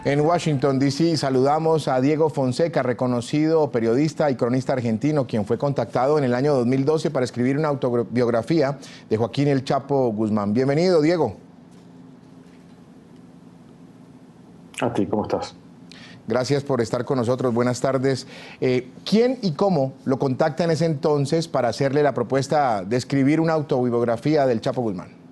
En Washington, D.C., saludamos a Diego Fonseca, reconocido periodista y cronista argentino, quien fue contactado en el año 2012 para escribir una autobiografía de Joaquín El Chapo Guzmán. Bienvenido, Diego. A ti, ¿cómo estás? Gracias por estar con nosotros. Buenas tardes. ¿Quién y cómo lo contacta en ese entonces para hacerle la propuesta de escribir una autobiografía del Chapo Guzmán?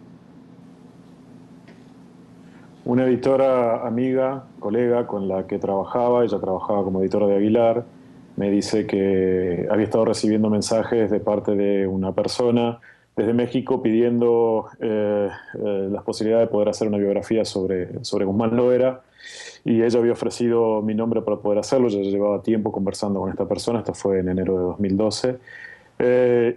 Una editora amiga, colega con la que trabajaba, ella trabajaba como editora de Aguilar, me dice que había estado recibiendo mensajes de parte de una persona desde México pidiendo las posibilidades de poder hacer una biografía sobre Guzmán Loera, y ella había ofrecido mi nombre para poder hacerlo. Yo ya llevaba tiempo conversando con esta persona, esto fue en enero de 2012.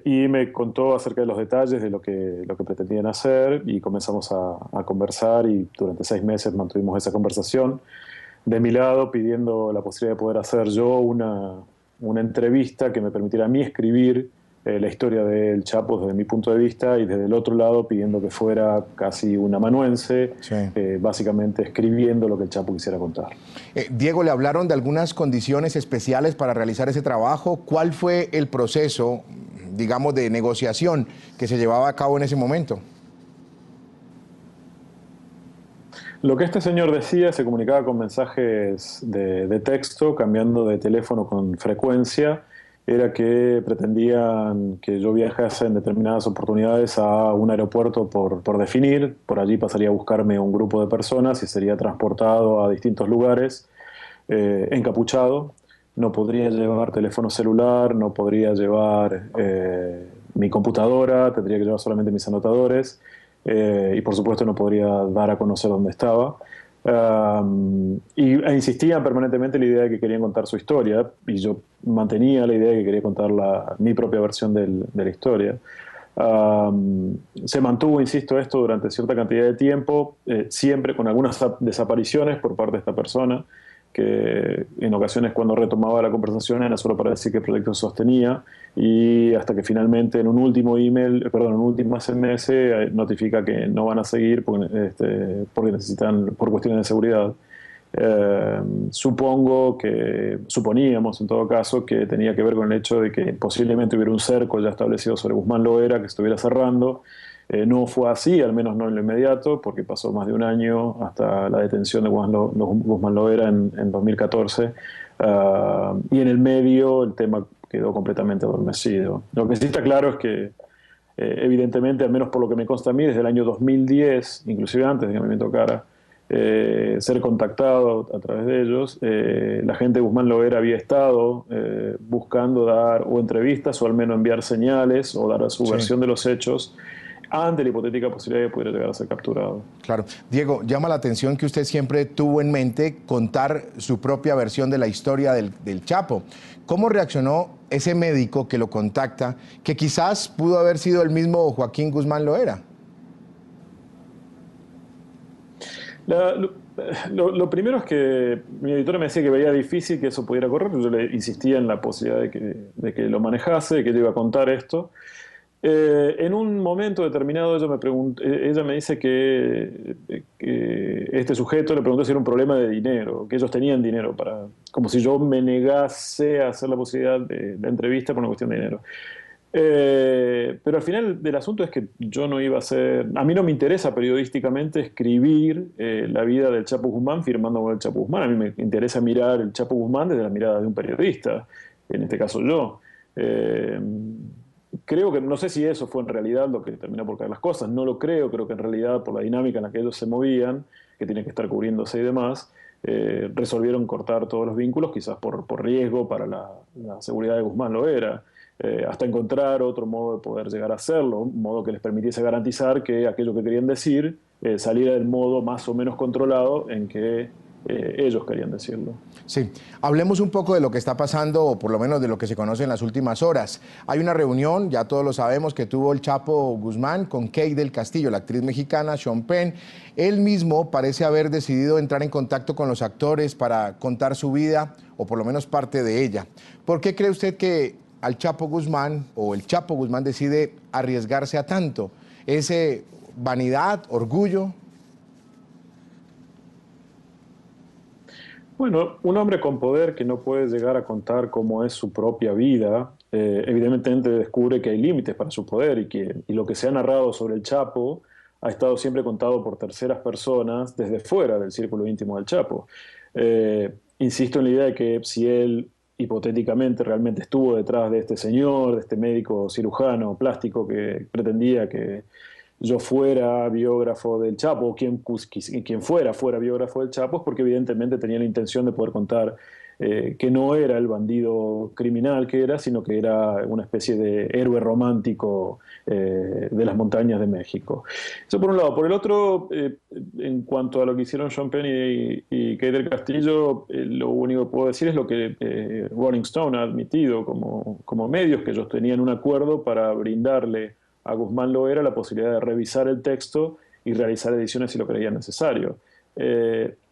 Y me contó acerca de los detalles de lo que pretendían hacer, y comenzamos a conversar, y durante 6 meses mantuvimos esa conversación. De mi lado, pidiendo la posibilidad de poder hacer yo una entrevista que me permitiera a mí escribir la historia del Chapo desde mi punto de vista, y desde el otro lado pidiendo que fuera casi un amanuense, Sí. básicamente escribiendo lo que el Chapo quisiera contar. Diego, ¿le hablaron de algunas condiciones especiales para realizar ese trabajo? ¿Cuál fue el proceso, digamos, de negociación que se llevaba a cabo en ese momento? Lo que este señor decía, se comunicaba con mensajes de texto, cambiando de teléfono con frecuencia, era que pretendían que yo viajase en determinadas oportunidades a un aeropuerto por definir. Por allí pasaría a buscarme un grupo de personas y sería transportado a distintos lugares encapuchado. No podría llevar teléfono celular, no podría llevar mi computadora, tendría que llevar solamente mis anotadores. Y por supuesto no podría dar a conocer dónde estaba. E insistían permanentemente en la idea de que querían contar su historia, y yo mantenía la idea de que quería contar mi propia versión de la historia. Se mantuvo, insisto, esto durante cierta cantidad de tiempo, siempre con algunas desapariciones por parte de esta persona, que en ocasiones, cuando retomaba la conversación, era solo para decir que el proyecto se sostenía, y hasta que finalmente en un último en un último SMS notifica que no van a seguir porque necesitan, por cuestiones de seguridad. Suponíamos en todo caso que tenía que ver con el hecho de que posiblemente hubiera un cerco ya establecido sobre Guzmán Loera que estuviera cerrando. No fue así, al menos no en lo inmediato, porque pasó más de un año hasta la detención de Guzmán Loera en 2014. Y en el medio el tema quedó completamente adormecido. Lo que sí está claro es que, evidentemente, al menos por lo que me consta a mí, desde el año 2010, inclusive antes de que me tocara ser contactado a través de ellos, la gente de Guzmán Loera había estado buscando dar o entrevistas, o al menos enviar señales o dar su versión de los hechos, ante la hipotética posibilidad de que pudiera llegar a ser capturado. Claro. Diego, llama la atención que usted siempre tuvo en mente contar su propia versión de la historia del Chapo. ¿Cómo reaccionó ese médico que lo contacta, que quizás pudo haber sido el mismo Joaquín Guzmán Loera? Lo primero es que mi editora me decía que veía difícil que eso pudiera ocurrir. Yo le insistía en la posibilidad de que lo manejase, de que yo iba a contar esto. En un momento determinado ella me dice que este sujeto le preguntó si era un problema de dinero, que ellos tenían dinero como si yo me negase a hacer la posibilidad de la entrevista por una cuestión de dinero. Pero al final del asunto es que yo no iba a ser... A mí no me interesa periodísticamente escribir la vida del Chapo Guzmán firmando con el Chapo Guzmán. A mí me interesa mirar el Chapo Guzmán desde la mirada de un periodista, en este caso yo. Creo que, no sé si eso fue en realidad lo que terminó por caer las cosas, no lo creo. Creo que en realidad, por la dinámica en la que ellos se movían, que tienen que estar cubriéndose y demás, resolvieron cortar todos los vínculos, quizás por riesgo para la seguridad de Guzmán Loera. Hasta encontrar otro modo de poder llegar a hacerlo, un modo que les permitiese garantizar que aquello que querían decir saliera del modo más o menos controlado en que ellos querían decirlo. Sí, hablemos un poco de lo que está pasando, o por lo menos de lo que se conoce en las últimas horas. Hay una reunión, ya todos lo sabemos, que tuvo el Chapo Guzmán con Kate del Castillo, la actriz mexicana, Sean Penn. Él mismo parece haber decidido entrar en contacto con los actores para contar su vida, o por lo menos parte de ella. ¿Por qué cree usted que al Chapo Guzmán, o el Chapo Guzmán, decide arriesgarse a tanto? ¿Es vanidad, orgullo? Bueno, un hombre con poder que no puede llegar a contar cómo es su propia vida, evidentemente descubre que hay límites para su poder y lo que se ha narrado sobre el Chapo ha estado siempre contado por terceras personas desde fuera del círculo íntimo del Chapo. Insisto en la idea de que si él hipotéticamente realmente estuvo detrás de este señor, de este médico cirujano plástico que pretendía que yo fuera biógrafo del Chapo, o quien fuera biógrafo del Chapo, es porque evidentemente tenía la intención de poder contar que no era el bandido criminal que era, sino que era una especie de héroe romántico de las montañas de México. Eso por un lado. Por el otro, en cuanto a lo que hicieron Sean Penn y Kate del Castillo, lo único que puedo decir es lo que Rolling Stone ha admitido como medios, que ellos tenían un acuerdo para brindarle a Guzmán Loera la posibilidad de revisar el texto y realizar ediciones si lo creían necesario.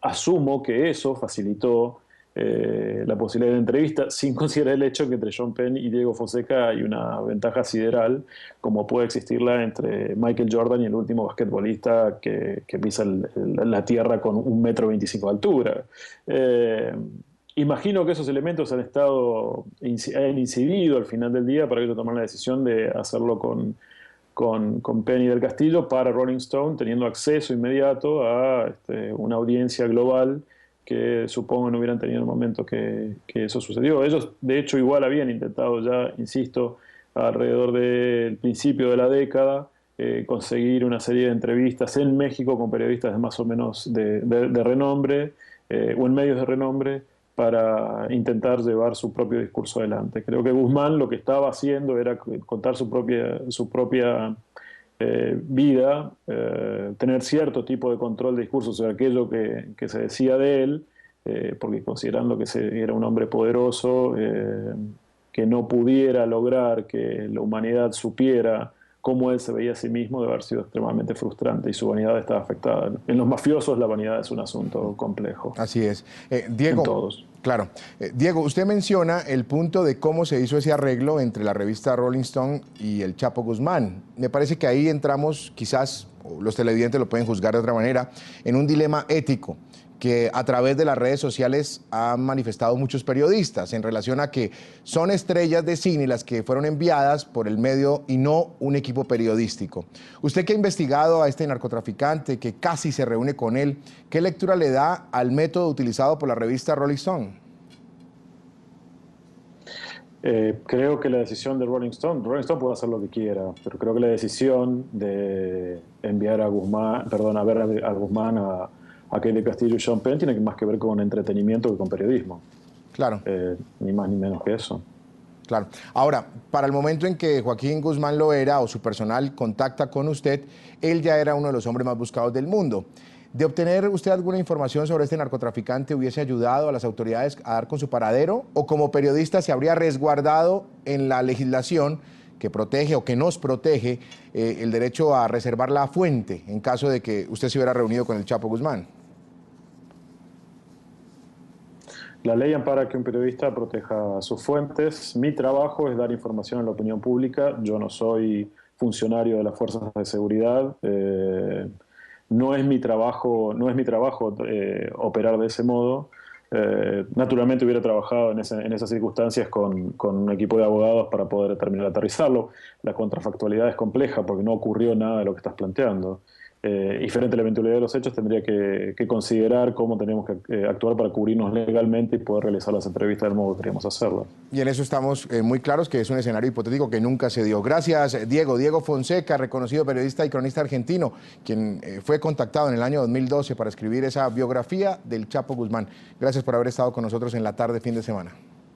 Asumo que eso facilitó la posibilidad de entrevista, sin considerar el hecho que entre Sean Penn y Diego Fonseca hay una ventaja sideral, como puede existirla entre Michael Jordan y el último basquetbolista que pisa la tierra con 1,25 m de altura. Imagino que esos elementos han incidido al final del día para que ellos tomaran la decisión de hacerlo con Penny del Castillo para Rolling Stone, teniendo acceso inmediato a una audiencia global que supongo no hubieran tenido en el momento que eso sucedió. Ellos, de hecho, igual habían intentado ya, insisto, alrededor del principio de la década, conseguir una serie de entrevistas en México con periodistas de más o menos de renombre, o en medios de renombre, para intentar llevar su propio discurso adelante. Creo que Guzmán lo que estaba haciendo era contar su propia vida, tener cierto tipo de control de discurso sobre aquello que se decía de él, porque considerando que era un hombre poderoso, que no pudiera lograr que la humanidad supiera cómo él se veía a sí mismo, debe haber sido extremadamente frustrante y su vanidad estaba afectada. En los mafiosos la vanidad es un asunto complejo. Así es. Diego, en todos. Claro. Diego, usted menciona el punto de cómo se hizo ese arreglo entre la revista Rolling Stone y el Chapo Guzmán. Me parece que ahí entramos, quizás, o los televidentes lo pueden juzgar de otra manera, en un dilema ético que a través de las redes sociales han manifestado muchos periodistas en relación a que son estrellas de cine las que fueron enviadas por el medio y no un equipo periodístico. Usted que ha investigado a este narcotraficante, que casi se reúne con él, ¿qué lectura le da al método utilizado por la revista Rolling Stone? Creo que la decisión de Rolling Stone puede hacer lo que quiera, pero creo que la decisión de enviar a Guzmán, perdón, a ver a Guzmán, a Kate del Castillo y Sean Penn tiene más que ver con entretenimiento que con periodismo. Claro. Ni más ni menos que eso. Claro. Ahora, para el momento en que Joaquín Guzmán Loera o su personal contacta con usted, él ya era uno de los hombres más buscados del mundo. ¿De obtener usted alguna información sobre este narcotraficante hubiese ayudado a las autoridades a dar con su paradero? ¿O como periodista se habría resguardado en la legislación que protege o que nos protege el derecho a reservar la fuente en caso de que usted se hubiera reunido con el Chapo Guzmán? La ley ampara que un periodista proteja sus fuentes. Mi trabajo es dar información a la opinión pública. Yo no soy funcionario de las fuerzas de seguridad. No es mi trabajo operar de ese modo. Naturalmente hubiera trabajado en esas circunstancias con un equipo de abogados para poder terminar de aterrizarlo. La contrafactualidad es compleja porque no ocurrió nada de lo que estás planteando. Y frente a la eventualidad de los hechos tendría que considerar cómo tenemos que actuar para cubrirnos legalmente y poder realizar las entrevistas del modo que queríamos hacerlas. Y en eso estamos muy claros que es un escenario hipotético que nunca se dio. Gracias, Diego. Diego Fonseca, reconocido periodista y cronista argentino, quien fue contactado en el año 2012 para escribir esa biografía del Chapo Guzmán. Gracias por haber estado con nosotros en la tarde, fin de semana.